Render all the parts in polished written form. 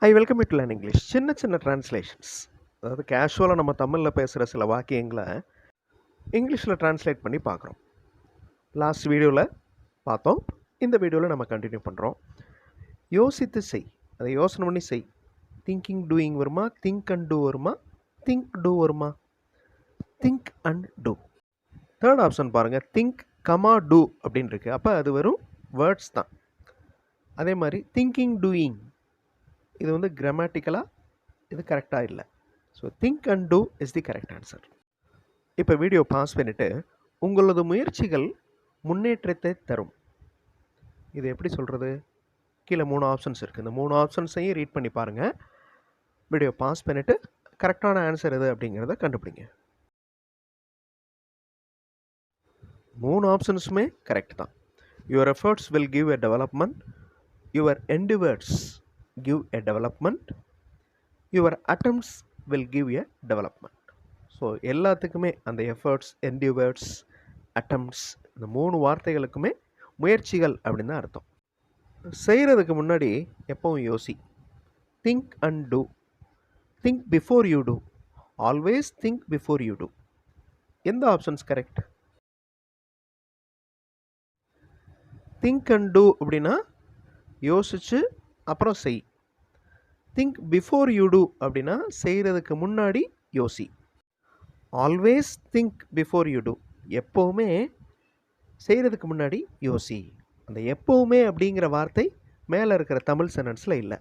I welcome you to learn English. சின்ன சின்ன translations, அதாவது கேஷுவலாக நம்ம தமிழில் பேசுகிற சில வாக்கியங்களை இங்கிலீஷில் ட்ரான்ஸ்லேட் பண்ணி பார்க்குறோம். லாஸ்ட் வீடியோவில் பார்த்தோம். இந்த வீடியோவில் நம்ம கண்டினியூ பண்ணுறோம். யோசித்து செய், அதை யோசனை பண்ணி செய். திங்கிங் டூயிங் வருமா, திங்க் அண்ட் டூ வருமா, திங்க் டூ வருமா? Think and do. Third option பாருங்கள், திங்க் கமா டூ அப்படின்னு இருக்கு. அப்போ அது வெறும் வேர்ட்ஸ் தான். அதே மாதிரி திங்கிங் டூயிங், இது வந்து கிராமட்டிக்கலாக இது கரெக்டாக இல்லை. So think and do is the correct answer. இப்போ வீடியோ பாஸ் பண்ணிவிட்டு உங்களது முயற்சிகள் முன்னேற்றத்தை தரும். இது எப்படி சொல்கிறது? கீழே 3 ஆப்ஷன்ஸ் இருக்குது. இந்த 3 ஆப்ஷன்ஸையும் ரீட் பண்ணி பாருங்கள். வீடியோ பாஸ் பண்ணிவிட்டு கரெக்டான ஆன்சர் எது அப்படிங்கிறத கண்டுபிடிங்க. 3 ஆப்ஷன்ஸுமே கரெக்ட் தான். Your efforts will give a development, your endeavours give a development, your attempts will give a development. So எல்லாத்துக்குமே அந்த எஃபர்ட்ஸ், என்டிவர்ட்ஸ், அட்டம்ப்ட்ஸ், இந்த 3 வார்த்தைகளுக்குமே முயற்சிகள் அப்படின்னு தான் அர்த்தம். செய்கிறதுக்கு முன்னாடி எப்பவும் யோசி. Think and do. Think before you do. Always think before you do. எந்த options correct? Think and do அப்படின்னா யோசிச்சு அப்புறம் செய். திங்க் பிஃபோர் யூ டூ அப்படின்னா செய்கிறதுக்கு முன்னாடி யோசி. Always think before you do, எப்போவுமே செய்கிறதுக்கு முன்னாடி யோசி. அந்த எப்போவுமே அப்படிங்கிற வார்த்தை மேலே இருக்கிற தமிழ் சென்டென்ஸில் இல்லை.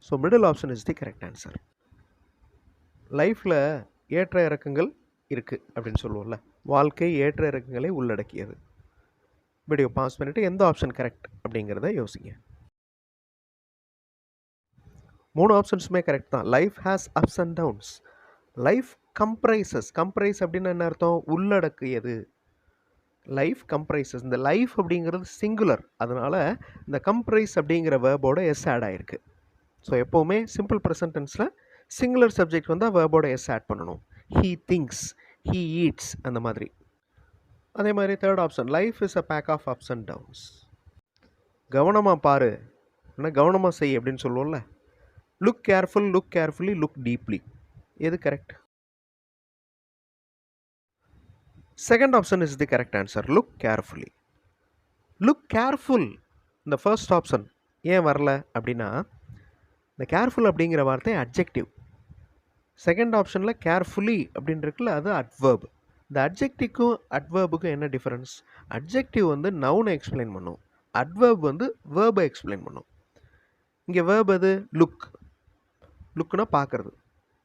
So middle option is the correct answer. லைஃப்பில் ஏற்ற இறக்கங்கள் இருக்குது அப்படின்னு சொல்லுவோம்ல, வாழ்க்கை ஏற்ற இறக்கங்களை உள்ளடக்கியது. வீடியோ பாஸ் பண்ணிவிட்டு எந்த ஆப்ஷன் கரெக்ட் அப்படிங்கிறத யோசிங்க. 3 ஆப்ஷன்ஸுமே கரெக்ட் தான். Life has ups and downs. Life comprises. Comprise அப்படின்னு என்ன அர்த்தம்? உள்ளடக்கியது. Life comprises. இந்த லைஃப் அப்படிங்கிறது சிங்குலர், அதனால் இந்த கம்ப்ரைஸ் அப்படிங்கிற வேர்போட எஸ் ஆட் ஆகிருக்கு. ஸோ எப்போவுமே சிம்பிள் ப்ரெசன்ட் டென்ஸில் சிங்குலர் சப்ஜெக்ட் வந்தால் வேர்போட எஸ் ஆட் பண்ணணும். ஹீ திங்க்ஸ், ஹீ ஈட்ஸ், அந்த மாதிரி. அதே மாதிரி third option, life is a bag of ups and downs. கவனமாக பாரு, ஆனால் கவனமாக செய் அப்படின்னு சொல்லுவோம்ல. Look careful, look carefully, look deeply. எது correct? Second option is the correct answer. Look carefully. Look careful, இந்த ஃபர்ஸ்ட் ஆப்ஷன் ஏன் வரல அப்படின்னா, இந்த கேர்ஃபுல் அப்படிங்கிற வார்த்தை அட்ஜெக்டிவ். செகண்ட் ஆப்ஷனில் கேர்ஃபுல்லி அப்படின்னு இருக்குல்ல, அது அட்வர்ப். இந்த அட்ஜெக்டிவ்க்கும் அட்வர்புக்கும் என்ன டிஃபரன்ஸ்? அட்ஜெக்டிவ் வந்து நவுனை எக்ஸ்பிளைன் பண்ணும், அட்வர்ப் வந்து வேர்பை எக்ஸ்பிளைன் பண்ணும். இங்கே வேர்ப் எது? லுக். லுக்குனா பார்க்குறது.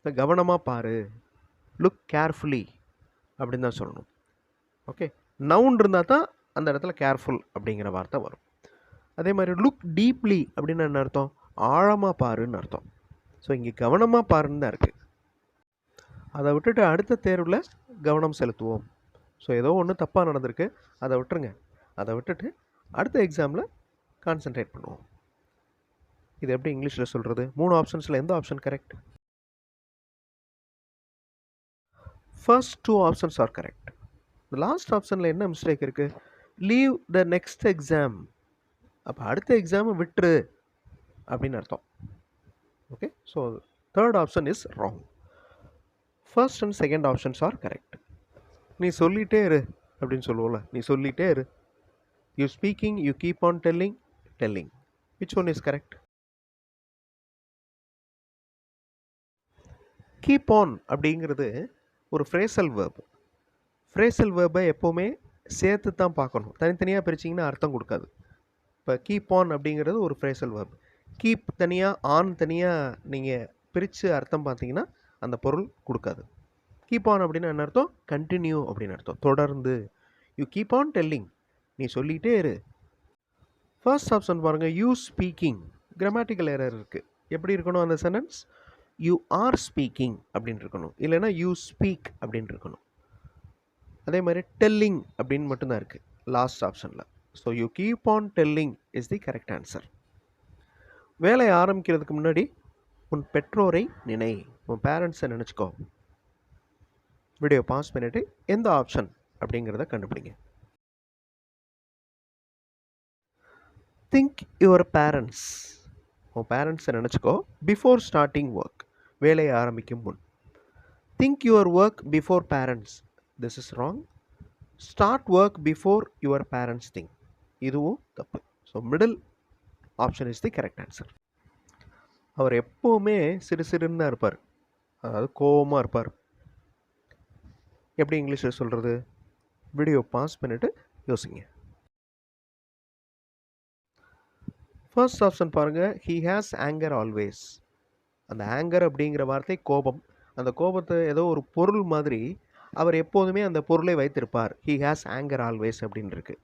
கவனமாக பாரு, லுக் கேர்ஃபுல்லி அப்படின்னு தான் சொல்லணும். ஓகே, நவுன் இருந்தால் தான் அந்த இடத்துல கேர்ஃபுல் அப்படிங்கிற வார்த்தை வரும். அதே மாதிரி லுக் டீப்லி அப்படின்னு என்ன அர்த்தம்? ஆழமாக பாருன்னு அர்த்தம். ஸோ இங்கே கவனமாக பாருன்னு தான் இருக்குது. அதை விட்டுட்டு அடுத்த தேர்வில் கவனம் செலுத்துவோம். ஸோ ஏதோ ஒன்று தப்பாக நடந்திருக்கு, அதை விட்டுருங்க. அதை விட்டுட்டு அடுத்த எக்ஸாமில் கான்சென்ட்ரேட் பண்ணுவோம். இது எப்படி இங்கிலீஷில் சொல்கிறது? 3 ஆப்ஷன்ஸில் எந்த option correct? First 2 options are correct. Last ஆப்ஷனில் என்ன மிஸ்டேக் இருக்குது? Leave the next exam. அப்போ அடுத்த எக்ஸாமை விட்டுரு அப்படின்னு அர்த்தம். Okay, so third option is wrong. First and second options are correct. நீ சொல்லிகிட்டே இரு அப்படின்னு சொல்லுவோம்ல, நீ சொல்லிகிட்டே இரு. You speaking, you keep on telling, telling. Which one is correct? Keep on அப்படிங்கிறது ஒரு ஃப்ரேசல் வேர்ப். ஃப்ரேசல் வேர்பை எப்போவுமே சேர்த்து தான் பார்க்கணும். தனித்தனியாக பிரிச்சிங்கன்னா அர்த்தம் கொடுக்காது. இப்போ கீப் ஆன் அப்படிங்கிறது ஒரு ஃப்ரேசல் வேர்ப். கீப் தனியாக, ஆன் தனியாக நீங்கள் பிரித்து அர்த்தம் பார்த்தீங்கன்னா அந்த பொருள் கொடுக்காது. கீப் ஆன் அப்படின்னா என்ன அர்த்தம்? கண்டினியூ அப்படின்னு அர்த்தம், தொடர்ந்து. யூ கீப் ஆன் டெல்லிங், நீ சொல்லிகிட்டே இரு. ஃபர்ஸ்ட் ஆப்ஷன் பாருங்கள், யூ ஸ்பீக்கிங். கிராமட்டிக்கல் எரர் இருக்குது. எப்படி இருக்கணும் அந்த சென்டென்ஸ்? யூ ஆர் ஸ்பீக்கிங் அப்படின்னு இருக்கணும், இல்லைனா யூ ஸ்பீக் அப்படின்னு இருக்கணும். அதே மாதிரி டெல்லிங் அப்படின்னு மட்டும்தான் இருக்குது லாஸ்ட் ஆப்ஷனில். So you keep on telling is the correct answer. வேலையை ஆரம்பிக்கிறதுக்கு முன்னாடி உன் பெற்றோரை நினை, உன் பேரண்ட்ஸை நினச்சிக்கோ. வீடியோ பாஸ் பண்ணிவிட்டு எந்த ஆப்ஷன் அப்படிங்கிறத கண்டுபிடிங்க. Think your parents. உன் பேரண்ட்ஸை நினச்சிக்கோ. பிஃபோர் ஸ்டார்டிங் ஒர்க், வேலையை ஆரம்பிக்கும் முன். Think your work before parents, this is wrong. Start work before your parents think, இதுவும் தப்பு. So middle option is the correct answer. அவர் எப்போவுமே சிறுன்னு தான் இருப்பார், அதாவது கோவமாக இருப்பார். எப்படி இங்கிலீஷில் சொல்கிறது? வீடியோ பாஸ் பண்ணிவிட்டு யோசிங்க. ஃபர்ஸ்ட் ஆப்ஷன் பாருங்கள், ஹீ ஹேஸ் ஆங்கர் ஆல்வேஸ். அந்த ஆங்கர் அப்படிங்கிற வார்த்தை கோபம். அந்த கோபத்தை ஏதோ ஒரு பொருள் மாதிரி அவர் எப்போதுமே அந்த பொருளை வைத்திருப்பார். ஹீ ஹேஸ் ஆங்கர் ஆல்வேஸ் அப்படின்னு இருக்கு.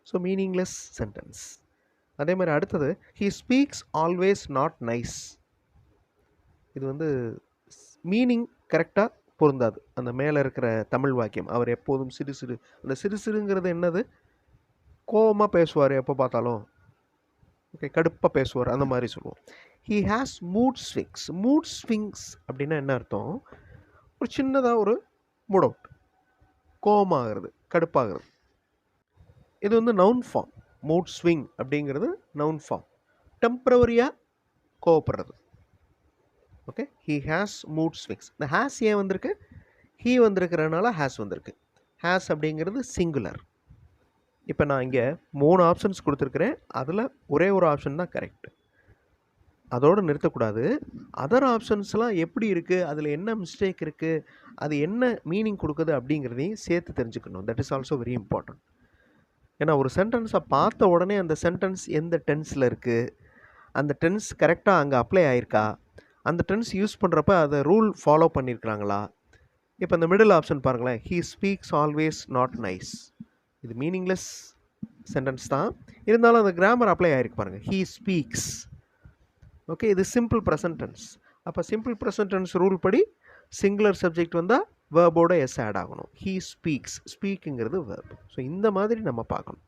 So meaningless sentence. அதே மாதிரி அடுத்தது, he speaks always not nice. இது வந்து மீனிங் கரெக்டாக பொருந்தாது. அந்த மேலே இருக்கிற தமிழ் வாக்கியம், அவர் எப்போதும் சிறு. அந்த சிறுங்கிறது என்னது? கோபமாக பேசுவார் எப்போ பார்த்தாலும், ஓகே, கடுப்பாக பேசுவார், அந்த மாதிரி சொல்லுவோம். He has mood swings. Mood swings அப்படின்னா என்ன அர்த்தம்? ஒரு சின்னதாக ஒரு மூட் அவுட், கோபமாகிறது, கடுப்பாகிறது. இது வந்து நவுன் ஃபார்ம். மூட் ஸ்விங் அப்படிங்கிறது நவுன் ஃபார்ம். டெம்பரவரியாக கோவப்படுறது. Okay, he has mood swings. இந்த ஹேஸ் ஏன் வந்திருக்கு? ஹீ வந்திருக்கிறதுனால ஹேஸ் வந்திருக்கு. ஹேஸ் அப்படிங்கிறது சிங்குலர். இப்போ நான் இங்கே 3 ஆப்ஷன்ஸ் கொடுத்துருக்குறேன், அதில் ஒரே ஒரு ஆப்ஷன் தான் கரெக்ட். அதோடு நிறுத்தக்கூடாது. அதர் ஆப்ஷன்ஸ்லாம் எப்படி இருக்குது, அதில் என்ன மிஸ்டேக் இருக்குது, அது என்ன மீனிங் கொடுக்குது அப்படிங்கிறதையும் சேர்த்து தெரிஞ்சுக்கணும். That is also very important. ஏன்னா ஒரு சென்டென்ஸை பார்த்த உடனே அந்த சென்டென்ஸ் எந்த டென்ஸில் இருக்குது, அந்த டென்ஸ் கரெக்டாக அங்கே அப்ளை ஆகிருக்கா, அந்த டென்ஸ் யூஸ் பண்ணுறப்ப அதை ரூல் ஃபாலோ பண்ணியிருக்கிறாங்களா. இப்போ இந்த மிடில் ஆப்ஷன் பாருங்களேன், he speaks always not nice. இது மீனிங்லெஸ் சென்டென்ஸ் தான், இருந்தாலும் அந்த கிராமர் அப்ளை ஆகிருக்கு பாருங்கள். ஹீ ஸ்பீக்ஸ், ஓகே, இது சிம்பிள் ப்ரெசன்ட் டென்ஸ். அப்போ சிம்பிள் ப்ரெசன்ட் டென்ஸ் ரூல் படி சிங்குலர் சப்ஜெக்ட் வந்தால் வேர்போட எஸ் ஆட் ஆகணும். ஹீ ஸ்பீக்ஸ், ஸ்பீக்குங்கிறது வேர்ப். ஸோ இந்த மாதிரி நம்ம பார்க்கணும்.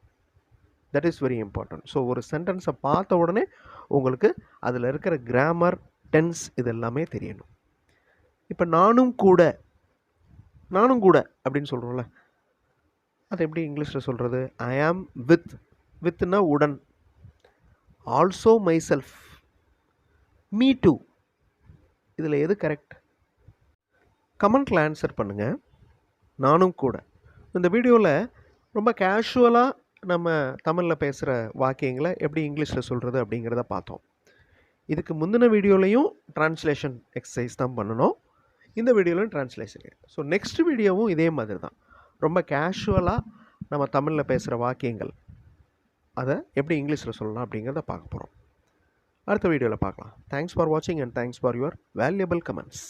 That is very important. So ஒரு சென்டென்ஸை பார்த்த உடனே உங்களுக்கு அதில் இருக்கிற கிராமர், டென்ஸ் இது எல்லாமே தெரியணும். இப்போ நானும் கூட அப்படின்னு சொல்கிறோம்ல, அது எப்படி இங்கிலீஷில் சொல்கிறது? ஐ ஆம் வித்னா உடன். Also myself, me too. இதில் எது கரெக்ட்? கமெண்ட்டில் ஆன்சர் பண்ணுங்கள். நானும் கூட. இந்த வீடியோவில் ரொம்ப கேஷுவலாக நம்ம தமிழில் பேசுகிற வாக்கியங்களை எப்படி இங்கிலீஷில் சொல்கிறது அப்படிங்கிறத பார்த்தோம். இதுக்கு முந்தின வீடியோலையும் ட்ரான்ஸ்லேஷன் எக்ஸசைஸ் தான் பண்ணணும், இந்த வீடியோலையும் ட்ரான்ஸ்லேஷன். ஸோ நெக்ஸ்ட் வீடியோவும் இதே மாதிரி தான், ரொம்ப கேஷுவலாக நம்ம தமிழில் பேசுகிற வாக்கியங்கள் அதை எப்படி இங்கிலீஷில் சொல்லலாம் அப்படிங்கிறத பார்க்க போகிறோம். அடுத்த வீடியோவில் பார்க்கலாம். தேங்க்ஸ் ஃபார் வாட்சிங் and thanks for your valuable comments.